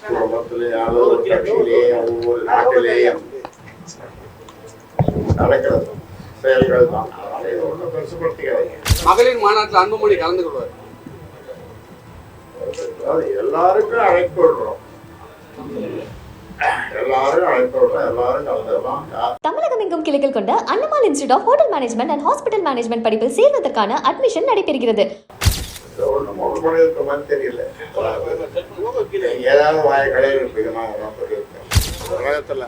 குடும்பத்திலேயாவது ஒரு கட்சியிலேயும் ஒவ்வொரு நாட்டிலேயும் நடக்கிறது செயல்கள் தான். அதனால இதை ஒன்றும் பெருசுபடுத்திக்காதீங்க. மகளிர் மாநாட்டில் அன்புமணி கலந்து கொள்வார். எல்லாருக்கும் அழைப்பு விடுறோம், எல்லாரும் அழைப்பு விடுறோம், எல்லாரும் கலந்துடலாம். தமிழகம் எங்கும் கிளைகள் கொண்ட Annamal institute of hotel management and hospital management படிப்பில் சேர்வதற்கான அட்மிஷன் நடைபெறுகிறது. ஒன்றும் ஒரு மொழி இருக்க மாதிரி தெரியல. ஏதாவது வாய்களே விதமாக சொல்லியிருக்கேன். உலகத்தில்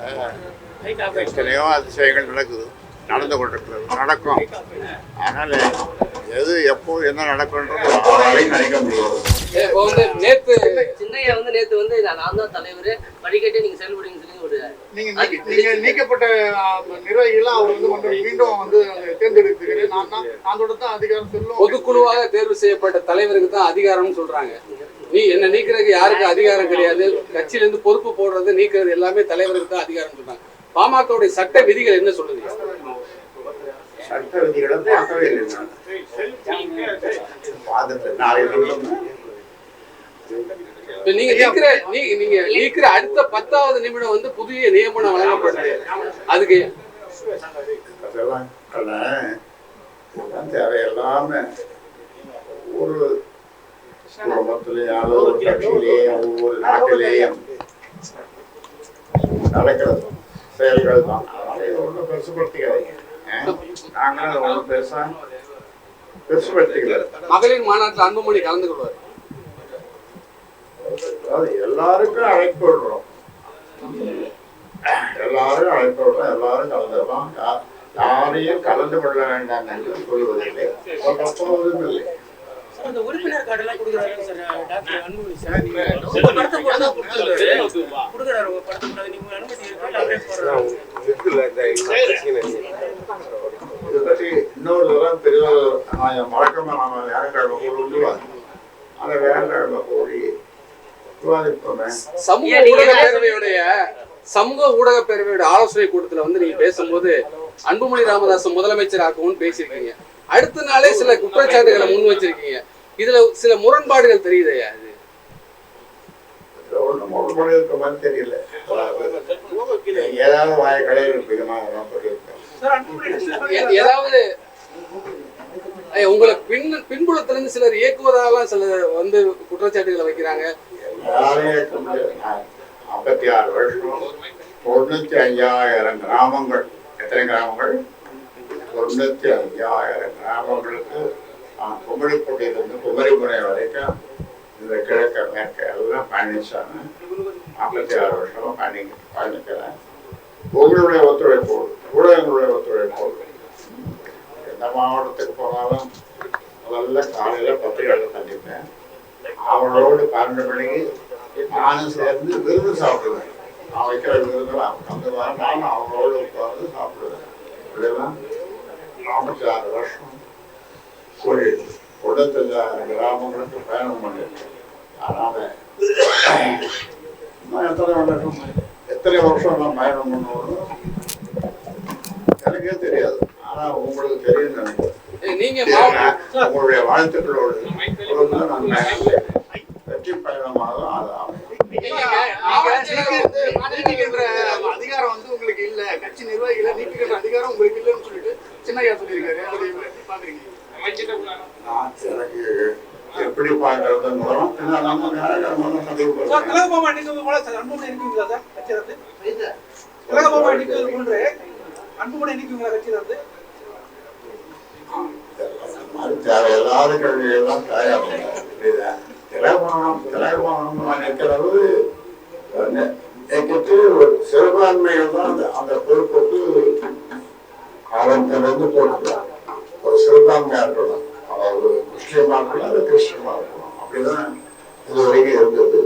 எத்தனையோ அதிசயங்கள் நடக்குது, நடந்து கொண்டிருக்கிறது, நடக்கும். அதனால எது எப்போ என்ன நடக்கும்ன்றது யாராலையும் நினைக்க முடியாது. நேத்து நான் தான் தலைவர் படிக்கட்டே நீங்க செயல்படுங்க சொல்லி ஒரு நீங்க நீக்கப்பட்ட நிர்வாகிகள்லாம் அவர் மீண்டும் தேர்ந்தெடுத்துக்கிறேன். நான் தான் அதிகாரம் சொல்லும். பொதுக்குழுவாக தேர்வு செய்யப்பட்ட தலைவருக்கு தான் அதிகாரம்னு சொல்றாங்க. நீ என்ன நீக்கிறதுக்கு யாருக்கு அதிகாரம் கிடையாது. கட்சியில இருந்து பொறுப்பு போடுறது நீக்கிறது எல்லாமே தலைவருக்கு தான் அதிகாரம் சொல்றாங்க. பாமகவுடைய சட்ட விதிகள் என்ன சொல்லுது? சட்ட விதிகளை பார்க்கவே இல்லை. நீங்க நீக்கிற அடுத்த 10வது நிமிடம் புதிய நியமனம் வழங்கப்படுது. அதுக்கு அதெல்லாம் தேவையில்லாம ஒரு குடும்பத்திலேயாவது ஒரு கட்சியிலேயும் ஒவ்வொரு நாட்டிலேயும் நடக்கிறது செயல்கள் தான். அதனால இதை ஒன்றும் பெருசுபடுத்திக்காதீங்க. நாங்களும் ஒன்றும் பெருசுபடுத்திக்கல. மகளிர் மாநாட்டில் அன்புமணி கலந்து கொள்வார். எல்லாருக்கும் அழைப்பு விடுறோம், எல்லாரும் அழைப்பு விடுறோம், எல்லாரும் கலந்துடலாம். யாரையும் கலந்து கொள்ள வேண்டாம் என்று சொல்வதில்லை, சொல்வதும் இல்லை. உறுப்பினர் கார்டு எல்லாம் கொடுக்குறாரு சார் டாக்டர் அன்புமணி சார். கொடுக்குறாரு படத்தை நீங்க அனுமதி இதை பற்றி இன்னொரு தரம் பெரிய வழக்கமா நாம வியாழக்கிழமை கூடுவாங்க. அந்த வியாழக்கிழமை கூடி சமூக ஊடக பேரவையுடைய ஆலோசனை கூட்டத்துல நீங்க பேசும்போது அன்புமணி ராமதாஸ் முதலமைச்சர் ஆக்கும்னு பேசியிருக்கீங்க. அடுத்த நாளே சில குற்றச்சாட்டுகளை முன் வச்சிருக்கீங்க. இதுல சில முரண்பாடுகள் தெரியுதையா? இது ஒன்றும் ஒரு மொழி இருக்க மாதிரி தெரியல. ஏதாவது வாய்களே விதமாக சொல்லியிருக்கேன். ஏதாவது உங்களை பின்புலத்துல இருந்து சிலர் இயக்குவதாலாம் சில குற்றச்சாட்டுகளை வைக்கிறாங்க. 56 வருஷம் 95,000 கிராமங்கள். எத்தனை கிராமங்கள்? 95,000 கிராமங்களுக்கு குமரிப்பட்டியிலிருந்து குமரிமுனை வரைக்கும் இந்த கிழக்க மேற்க எல்லாம் பயணிச்சாங்க. 56 வருஷமா பயணிக்கிறேன். உங்களுடைய ஒத்துழைப்போடு, ஊடகங்களுடைய ஒத்துழைப்போடு எந்த மாவட்டத்துக்கு போனாலும் முதல்ல காலையில் பத்திரிகைகளை சந்திப்பேன். அவங்களோடு 12 மணிக்கு நானும் சேர்ந்து விருது சாப்பிடுவேன். நான் வைக்கிற விருதுலாம் அந்த வாரம் நானும் அவங்களோடு உட்கார்ந்து சாப்பிடுவேன். இப்படிலாம் 56 வருஷம் ஒரு 95,000 கிராமங்களுக்கு பயணம் பண்ணியிருக்கேன். அதனால எத்தனை வருஷம் நான் பயணம் பண்ணுவோம் எனக்கே தெரியாது. ஆனா உங்களுக்கு தெரியும் நினைக்கிறேன். உங்களுடைய வாழ்த்துக்களோடு வெற்றி பயணமாக அதிகாரம் உங்களுக்கு இல்ல, கட்சி நிர்வாகிகளை நீக்கிற அதிகாரம் உங்களுக்கு இல்லைன்னு சொல்லிட்டு சின்னையா சொல்லியிருக்காரு. எனக்கு எப்படி பாக்குறதுன்னு எல்லாரும் கல்வியெல்லாம் சிறுபான்மைகள் தான் அந்த பொறுப்புக்கு காலத்திலிருந்து போட்டுக்கலாம். ஒரு சிறுபான்மையா இருக்கணும், அதாவது முஸ்லீமா இருக்கணும், அது கிறிஸ்டியமா இருக்கணும். அப்படிதான் இது வரைக்கும் இருந்தது.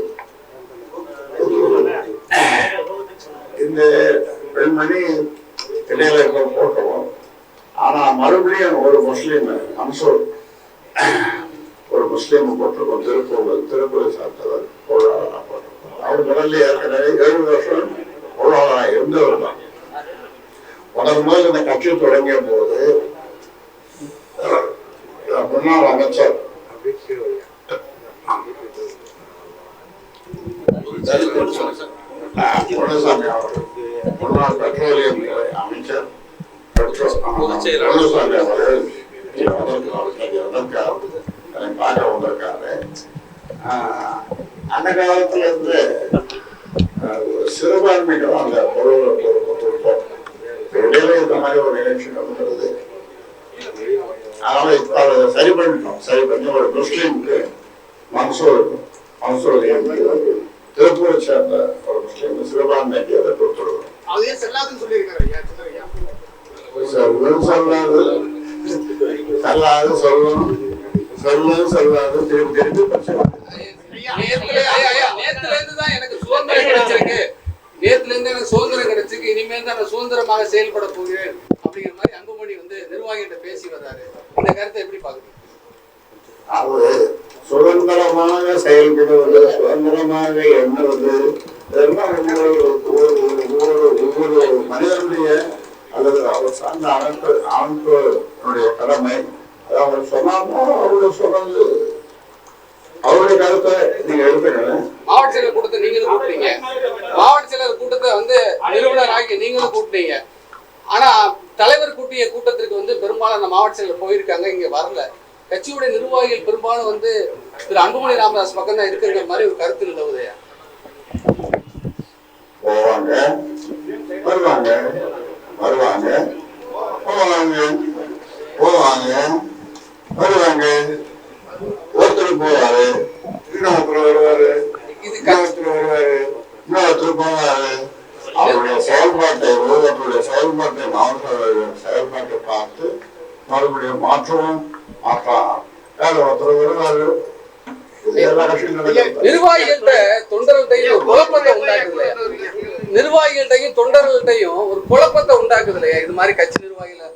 இந்த பெண்மணி இடையில போட்டோம். ஆனா மறுபடியும் ஒரு முஸ்லீம் அம்சூர் ஒரு முஸ்லீம் போட்டிருக்கோம். திருப்பூர் சார்ந்தவர் பொருளாதாரம் போட்டிருக்கோம். அவர் முதல்ல ஏற்கனவே 7 வருஷம் பொருளாதாரம் இருந்தவர் தான். முதல் இந்த கட்சி தொடங்கிய போது முன்னாள் அமைச்சர் பொன்னுசாமி அவர்களுக்கு முன்னாள் பெட்ரோலியம் துறை அமைச்சர் பொன்னுசாமி அவர்கள் பார்க்க வந்திருக்காரு. அந்த காலத்துல இருந்து சிறுபான்மைகள் அந்த பொருளை கொடுத்தோம். இடையில இந்த மாதிரி ஒரு எலெக்ஷன் வந்துருது. அதனால இப்ப அதை சரி பண்ணிட்டோம். சரி பண்ணி ஒரு முஸ்லீமுக்கு மன்சூர் திருப்பூரை சேர்ந்த ஒரு முஸ்லீம் சிறுபான்மைக்கு அதை கொடுத்துருவோம். அதையே செல்லாதுன்னு சொல்லியிருக்காரு ஐயா சின்னரையா. நேத்துல இருந்து தான் எனக்கு சுதந்திரம் கிடைச்சிருக்கு. நேத்துல இருந்து எனக்கு சுதந்திரம் கிடைச்சிருக்கு. இனிமேல் தான் நான் சுதந்திரமாக செயல்பட போகிறேன் அப்படிங்கிற மாதிரி அன்புமணி வந்து நிர்வாகிகிட்ட பேசி வர்றாரு. இந்த கருத்தை எப்படி பாக்குறீங்க? அது சுதந்திரமாக செயல்படுவது, சுதந்திரமாக எண்ணுவது, ஒவ்வொரு மனிதனுடைய அல்லது அவர் சார்ந்த அமைப்பினுடைய கடமை. அது அவர் சொன்னாலும் அவருடைய சொன்னது அவருடைய கருத்தை நீங்க எடுத்துக்கணும். மாவட்ட செயலர் கூட்டத்தை நீங்களும் கூப்பிட்டீங்க. மாவட்ட செயலர் கூட்டத்தை வந்து நிறுவனர் ஆகி நீங்களும் கூப்பிட்டீங்க. ஆனா தலைவர் கூட்டிய கூட்டத்திற்கு வந்து பெரும்பாலான மாவட்ட செயலர் போயிருக்காங்க, இங்க வரல. கட்சியுடைய நிர்வாகிகள் பெரும்பாலும் வந்து திரு அன்புமணி ராமதாஸ் பக்கம் தான் இருக்கிற மாதிரி ஒரு கருத்து நிலவுதையா? போவாங்க, வருவாங்க, வருவாங்க, போவாங்க, போவாங்க, வருவாங்க. ஒருத்தர் போவாரு, இன்னொருத்தர் வருவாரு, இன்னொருத்தர் வருவாரு, இன்னொருத்தர் போவாரு. அவருடைய செயல்பாட்டை, ஒவ்வொருத்தருடைய செயல்பாட்டை, மாவட்ட செயல்பாட்டை பார்த்து மறுபடியும் மாற்றவும் மாற்றலாம். வேற ஒருத்தர் வருவாரு. நிர்வாகிகள்கிட்ட தொண்டர்கள்ட்டையும் ஒரு குழப்பத்தை உண்டாக்குது. நிர்வாகிகள்ட்டையும் தொண்டர்கள்ட்டையும் ஒரு குழப்பத்தை உண்டாக்குது இல்லையா இது மாதிரி கட்சி நிர்வாகிகள்?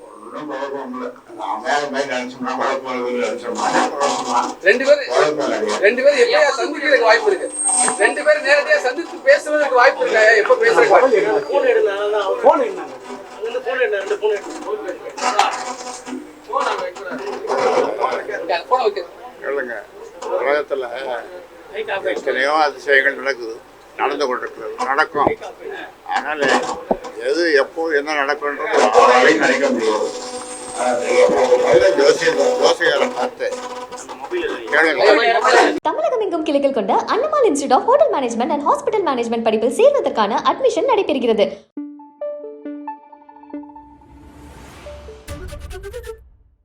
ரெண்டு பேரும் எப்படியா சந்திக்கிறதுக்கு வாய்ப்பு இருக்கு? ரெண்டு பேரும் நேரடியா சந்தித்து பேசுறதுக்கு வாய்ப்பு இருக்கா? எப்ப பேசுறதுக்கு வாய்ப்பு இருக்கு? உலகத்துல எத்தனையோ அதிசயங்கள் நடந்து கொண்டிருக்கிறது, நடக்கும். அதனால எது எப்போ என்ன நடக்கும்ன்றது யாராலையும் நினைக்க முடியாது. ஜோசியரை பார்த்து தமிழகம் எங்கும் கிளைகள் கொண்ட Annamal institute of hotel management and hospital management படிப்பில் சேர்வதற்கான அட்மிஷன் நடைபெறுகிறது.